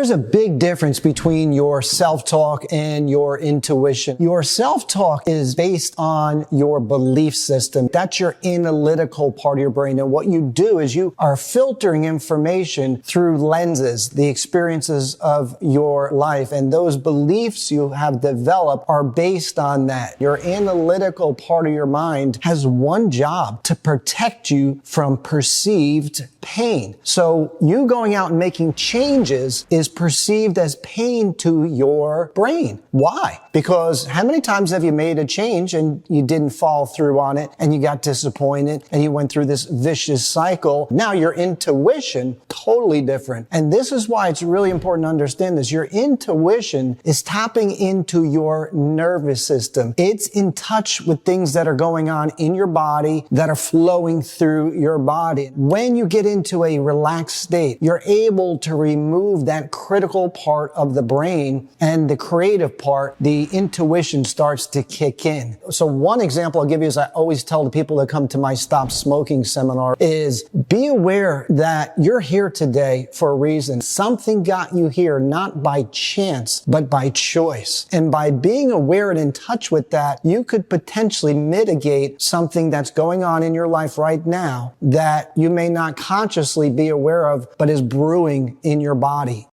There's a big difference between your self-talk and your intuition. Your self-talk is based on your belief system. That's your analytical part of your brain. And what you do is you are filtering information through lenses, the experiences of your life. And those beliefs you have developed are based on that. Your analytical part of your mind has one job: to protect you from perceived pain. So you going out and making changes is perceived as pain to your brain. Why? Because how many times have you made a change and you didn't follow through on it and you got disappointed and you went through this vicious cycle? Now your intuition, totally different. And this is why it's really important to understand this. Your intuition is tapping into your nervous system. It's in touch with things that are going on in your body, that are flowing through your body. When you get into a relaxed state, you're able to remove that critical part of the brain, and the creative part, the intuition, starts to kick in. So one example I'll give you, as I always tell the people that come to my Stop Smoking seminar, is be aware that you're here today for a reason. Something got you here, not by chance, but by choice. And by being aware and in touch with that, you could potentially mitigate something that's going on in your life right now that you may not consciously be aware of, but is brewing in your body.